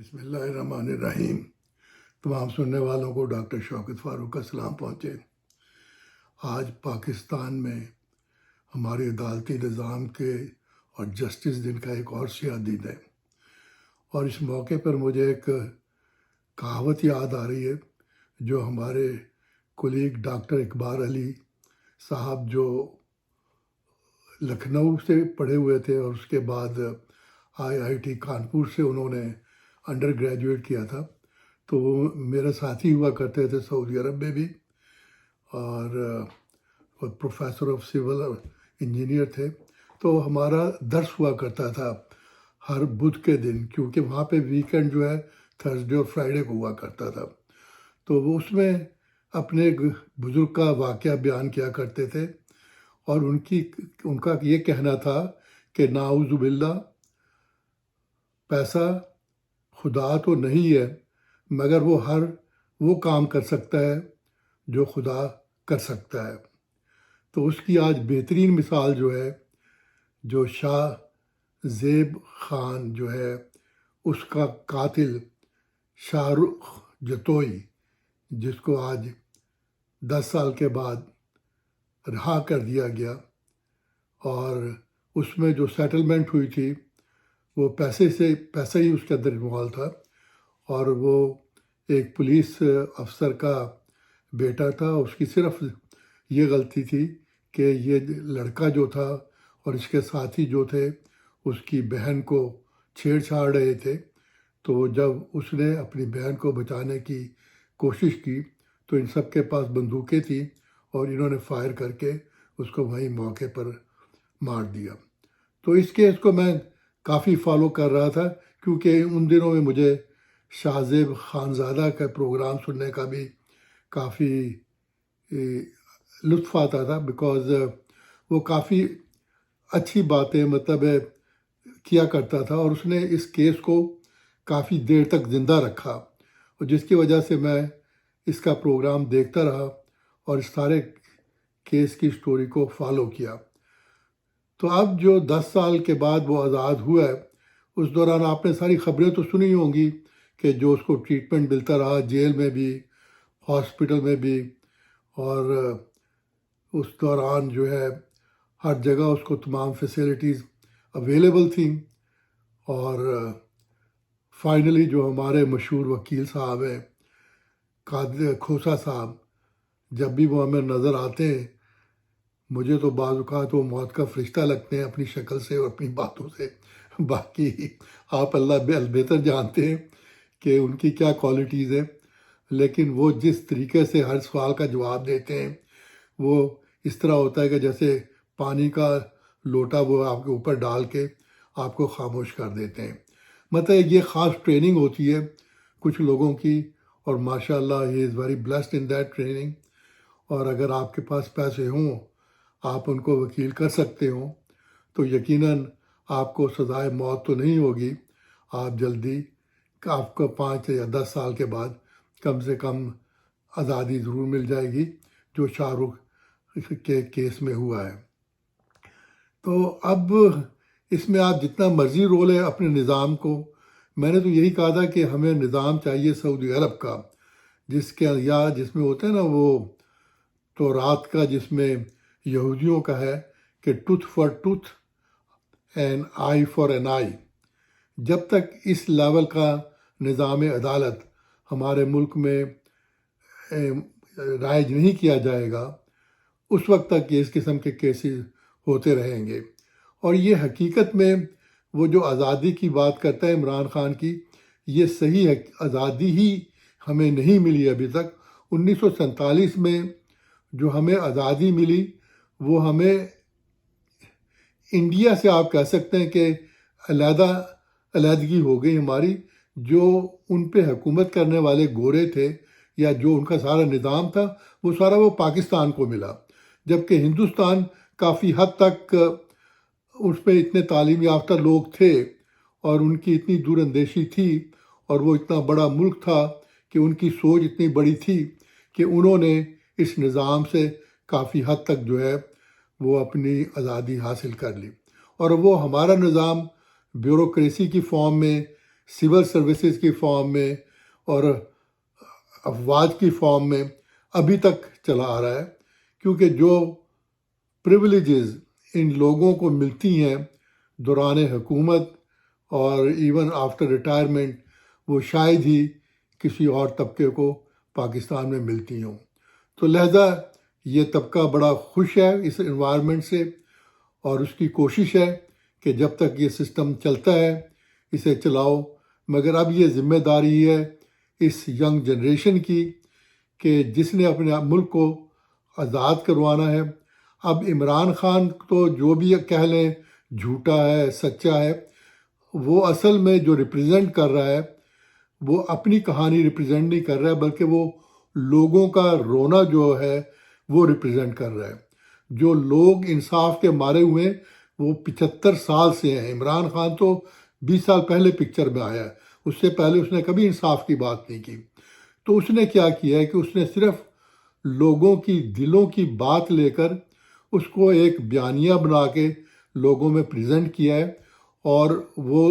بسم اللہ الرحمن الرحیم۔ تمام سننے والوں کو ڈاکٹر شوکت فاروق کا سلام پہنچے۔ آج پاکستان میں ہمارے عدالتی نظام کے اور جسٹس دن کا ایک اور سیاہ دن ہے، اور اس موقع پر مجھے ایک کہاوت یاد آ رہی ہے جو ہمارے کولیگ ڈاکٹر اقبال علی صاحب جو لکھنؤ سے پڑھے ہوئے تھے اور اس کے بعد IIT کانپور سے انہوں نے انڈر گریجویٹ کیا تھا، تو وہ میرے ساتھی ہوا کرتے تھے سعودی عرب میں بھی، اور پروفیسر آف سول انجینئر تھے۔ تو ہمارا درس ہوا کرتا تھا ہر بدھ کے دن، کیونکہ وہاں پہ ویکینڈ جو ہے تھرسڈے اور فرائیڈے کو ہوا کرتا تھا۔ تو وہ اس میں اپنے بزرگ کا واقعہ بیان کیا کرتے تھے، اور ان کا یہ کہنا تھا کہ نعوذ باللہ، پیسہ خدا تو نہیں ہے، مگر وہ کام کر سکتا ہے جو خدا کر سکتا ہے۔ تو اس کی آج بہترین مثال جو ہے، جو شاہ زیب خان جو ہے، اس کا قاتل شاہ رخ جتوئی، جس کو آج 10 سال کے بعد رہا کر دیا گیا، اور اس میں جو سیٹلمنٹ ہوئی تھی وہ پیسہ ہی اس کے اندر انوالو تھا، اور وہ ایک پولیس افسر کا بیٹا تھا۔ اس کی صرف یہ غلطی تھی کہ یہ لڑکا جو تھا اور اس کے ساتھی جو تھے اس کی بہن کو چھیڑ چھاڑ رہے تھے، تو جب اس نے اپنی بہن کو بچانے کی کوشش کی تو ان سب کے پاس بندوقیں تھیں، اور انہوں نے فائر کر کے اس کو وہیں موقع پر مار دیا۔ تو اس کیس کو میں کافی فالو کر رہا تھا، کیونکہ ان دنوں میں مجھے شاہ زیب خانزادہ کا پروگرام سننے کا بھی کافی لطف آتا تھا، بیکاز وہ کافی اچھی باتیں کیا کرتا تھا، اور اس نے اس کیس کو کافی دیر تک زندہ رکھا، اور جس کی وجہ سے میں اس کا پروگرام دیکھتا رہا اور اس سارے کیس کی سٹوری کو فالو کیا۔ تو اب جو 10 سال کے بعد وہ آزاد ہوا ہے، اس دوران آپ نے ساری خبریں تو سنی ہوں گی کہ جو اس کو ٹریٹمنٹ ملتا رہا، جیل میں بھی، ہاسپٹل میں بھی، اور اس دوران جو ہے ہر جگہ اس کو تمام فیسلٹیز اویلیبل تھیں، اور فائنلی جو ہمارے مشہور وکیل صاحب ہیں قادر کھوسا صاحب، جب بھی وہ ہمیں نظر آتے ہیں، مجھے تو بعض اوقات وہ موت کا فرشتہ لگتے ہیں اپنی شکل سے اور اپنی باتوں سے۔ باقی آپ اللہ بہتر جانتے ہیں کہ ان کی کیا کوالٹیز ہیں، لیکن وہ جس طریقے سے ہر سوال کا جواب دیتے ہیں، وہ اس طرح ہوتا ہے کہ جیسے پانی کا لوٹا وہ آپ کے اوپر ڈال کے آپ کو خاموش کر دیتے ہیں۔ یہ خاص ٹریننگ ہوتی ہے کچھ لوگوں کی، اور ماشاء اللہ he is very blessed in that training, اور اگر آپ کے پاس پیسے ہوں، آپ ان کو وکیل کر سکتے ہوں، تو یقیناً آپ کو سزائے موت تو نہیں ہوگی، آپ جلدی، آپ کو 5 یا 10 سال کے بعد کم سے کم آزادی ضرور مل جائے گی، جو شاہ رخ کے کیس میں ہوا ہے۔ تو اب اس میں آپ جتنا مرضی رول ہے اپنے نظام کو، میں نے تو یہی کہا تھا کہ ہمیں نظام چاہیے سعودی عرب کا، جس میں ہوتا ہے نا وہ تورات کا، جس میں یہودیوں کا ہے کہ tooth for tooth and eye for an eye. جب تک اس لیول کا نظام عدالت ہمارے ملک میں رائج نہیں کیا جائے گا، اس وقت تک اس قسم کے کیسز ہوتے رہیں گے۔ اور یہ حقیقت میں وہ جو آزادی کی بات کرتا ہے عمران خان کی، یہ صحیح ہے، آزادی ہی ہمیں نہیں ملی ابھی تک۔ 1947 میں جو ہمیں آزادی ملی، وہ ہمیں انڈیا سے آپ کہہ سکتے ہیں کہ علیحدگی ہو گئی ہماری۔ جو ان پہ حکومت کرنے والے گورے تھے، یا جو ان کا سارا نظام تھا، وہ پاکستان کو ملا، جبکہ ہندوستان کافی حد تک اس پہ اتنے تعلیم یافتہ لوگ تھے، اور ان کی اتنی دور اندیشی تھی، اور وہ اتنا بڑا ملک تھا کہ ان کی سوچ اتنی بڑی تھی کہ انہوں نے اس نظام سے کافی حد تک جو ہے وہ اپنی آزادی حاصل کر لی۔ اور وہ ہمارا نظام بیوروکریسی کی فارم میں سول سروسز کی فارم میں اور افواج کی فارم میں ابھی تک چلا آ رہا ہے، کیونکہ جو پریویلیجز ان لوگوں کو ملتی ہیں دوران حکومت اور ایون آفٹر ریٹائرمنٹ، وہ شاید ہی کسی اور طبقے کو پاکستان میں ملتی ہوں۔ تو لہذا یہ طبقہ بڑا خوش ہے اس انوائرمنٹ سے، اور اس کی کوشش ہے کہ جب تک یہ سسٹم چلتا ہے اسے چلاؤ، مگر اب یہ ذمہ داری ہے اس ینگ جنریشن کی کہ جس نے اپنے ملک کو آزاد کروانا ہے۔ اب عمران خان تو جو بھی کہہ لیں جھوٹا ہے سچا ہے، وہ اصل میں جو ریپرزینٹ کر رہا ہے وہ اپنی کہانی ریپرزینٹ نہیں کر رہا ہے، بلکہ وہ لوگوں کا رونا جو ہے وہ ریپرزینٹ کر رہا ہے۔ جو لوگ انصاف کے مارے ہوئے ہیں وہ 75 سال سے ہیں۔ عمران خان تو 20 سال پہلے پکچر میں آیا ہے، اس سے پہلے اس نے کبھی انصاف کی بات نہیں کی۔ تو اس نے کیا کیا ہے کہ اس نے صرف لوگوں کی دلوں کی بات لے کر اس کو ایک بیانیہ بنا کے لوگوں میں پریزنٹ کیا ہے، اور وہ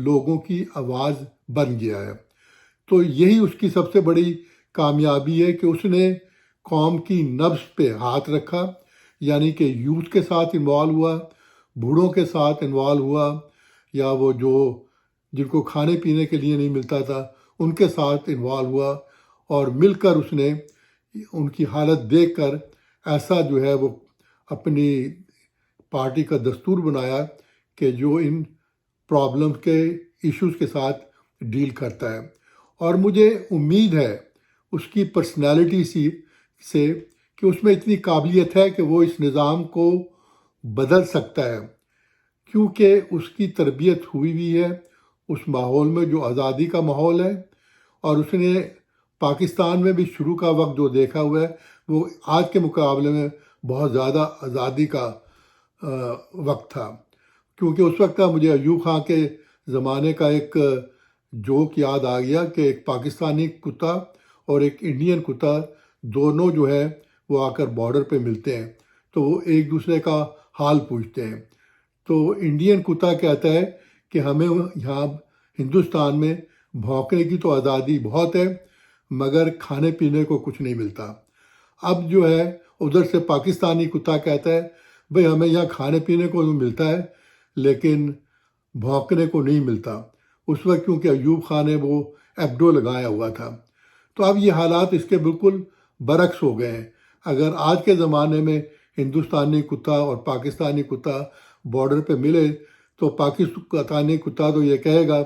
لوگوں کی آواز بن گیا ہے۔ تو یہی اس کی سب سے بڑی کامیابی ہے کہ اس نے قوم کی نبض پہ ہاتھ رکھا، یعنی کہ یوتھ کے ساتھ انوالو ہوا، بوڑھوں کے ساتھ انوالو ہوا، یا وہ جو جن کو کھانے پینے کے لیے نہیں ملتا تھا ان کے ساتھ انوالو ہوا، اور مل کر اس نے ان کی حالت دیکھ کر ایسا جو ہے وہ اپنی پارٹی کا دستور بنایا کہ جو ان پرابلم کے ایشوز کے ساتھ ڈیل کرتا ہے۔ اور مجھے امید ہے اس کی پرسنالٹی سے کہ اس میں اتنی قابلیت ہے کہ وہ اس نظام کو بدل سکتا ہے، کیونکہ اس کی تربیت ہوئی بھی ہے اس ماحول میں جو آزادی کا ماحول ہے، اور اس نے پاکستان میں بھی شروع کا وقت جو دیکھا ہوا ہے وہ آج کے مقابلے میں بہت زیادہ آزادی کا وقت تھا، کیونکہ اس وقت کا مجھے ایوب خان کے زمانے کا ایک جوک یاد آ گیا کہ ایک پاکستانی کتا اور ایک انڈین کتا دونوں جو ہے وہ آ کر بارڈر پہ ملتے ہیں، تو وہ ایک دوسرے کا حال پوچھتے ہیں۔ تو انڈین کتا کہتا ہے کہ ہمیں یہاں ہندوستان میں بھونکنے کی تو آزادی بہت ہے، مگر کھانے پینے کو کچھ نہیں ملتا۔ اب جو ہے ادھر سے پاکستانی کتا کہتا ہے بھئی ہمیں یہاں کھانے پینے کو ملتا ہے لیکن بھونکنے کو نہیں ملتا، اس وقت کیونکہ ایوب خان نے وہ ایبڈو لگایا ہوا تھا۔ تو اب یہ حالات اس کے بالکل برعکس ہو گئے ہیں۔ اگر آج کے زمانے میں ہندوستانی کتا اور پاکستانی کتا بارڈر پہ ملے تو پاکستانی کتا تو یہ کہے گا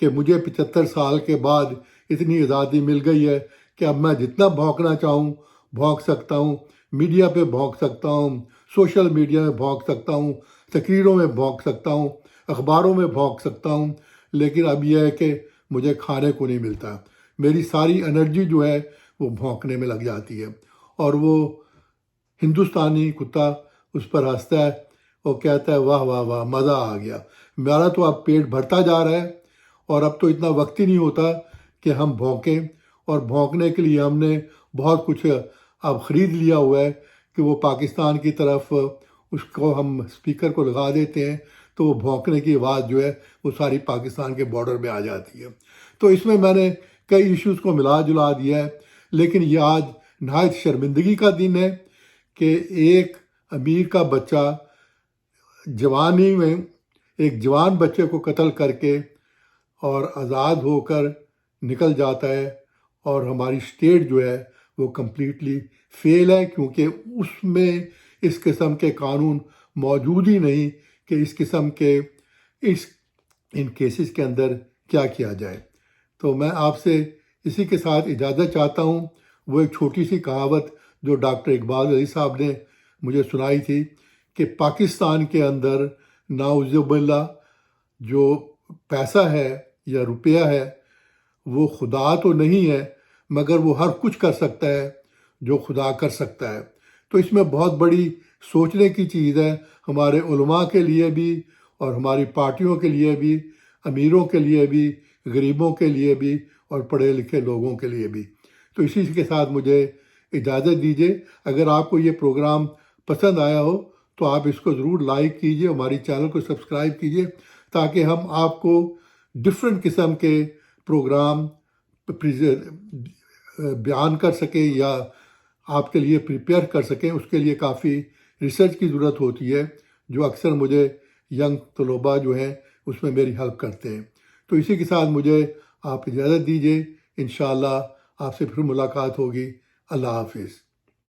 کہ مجھے 75 سال کے بعد اتنی آزادی مل گئی ہے کہ اب میں جتنا بھونکنا چاہوں بھونک سکتا ہوں، میڈیا پہ بھونک سکتا ہوں، سوشل میڈیا میں بھونک سکتا ہوں، تقریروں میں بھونک سکتا ہوں، اخباروں میں بھونک سکتا ہوں، لیکن اب یہ ہے کہ مجھے کھانے کو نہیں ملتا۔ میری ساری انرجی جو ہے وہ بھونکنے میں لگ جاتی ہے۔ اور وہ ہندوستانی کتا اس پر ہنستا ہے اور کہتا ہے واہ واہ واہ مزہ آ گیا، میرا تو اب پیٹ بھرتا جا رہا ہے اور اب تو اتنا وقت ہی نہیں ہوتا کہ ہم بھونکیں، اور بھونکنے کے لیے ہم نے بہت کچھ اب خرید لیا ہوا ہے کہ وہ پاکستان کی طرف اس کو ہم اسپیکر کو لگا دیتے ہیں تو وہ بھونکنے کی آواز جو ہے وہ ساری پاکستان کے بارڈر میں آ جاتی ہے۔ تو اس میں نے کئی ایشوز کو ملا جلا دیا ہے، لیکن یہ آج نہایت شرمندگی کا دن ہے کہ ایک امیر کا بچہ جوانی میں ایک جوان بچے کو قتل کر کے اور آزاد ہو کر نکل جاتا ہے، اور ہماری اسٹیٹ جو ہے وہ کمپلیٹلی فیل ہے، کیونکہ اس میں اس قسم کے قانون موجود ہی نہیں کہ اس قسم کے ان کیسز کے اندر کیا کیا جائے۔ تو میں آپ سے اسی کے ساتھ اجازت چاہتا ہوں۔ وہ ایک چھوٹی سی کہاوت جو ڈاکٹر اقبال علی صاحب نے مجھے سنائی تھی کہ پاکستان کے اندر نعوذ باللہ جو پیسہ ہے یا روپیہ ہے وہ خدا تو نہیں ہے، مگر وہ ہر کچھ کر سکتا ہے جو خدا کر سکتا ہے۔ تو اس میں بہت بڑی سوچنے کی چیز ہے ہمارے علماء کے لیے بھی، اور ہماری پارٹیوں کے لیے بھی، امیروں کے لیے بھی، غریبوں کے لیے بھی، اور پڑھے لکھے لوگوں کے لیے بھی۔ تو اسی کے ساتھ مجھے اجازت دیجیے۔ اگر آپ کو یہ پروگرام پسند آیا ہو تو آپ اس کو ضرور لائک کیجیے، ہماری چینل کو سبسکرائب کیجیے، تاکہ ہم آپ کو ڈفرینٹ قسم کے پروگرام بیان کر سکیں یا آپ کے لیے پریپیئر کر سکیں، اس کے لیے کافی ریسرچ کی ضرورت ہوتی ہے، جو اکثر مجھے ینگ طلباء جو ہیں اس میں میری ہیلپ کرتے ہیں۔ تو اسی کے ساتھ مجھے آپ اجازت دیجیے، انشاءاللہ آپ سے پھر ملاقات ہوگی۔ اللہ حافظ۔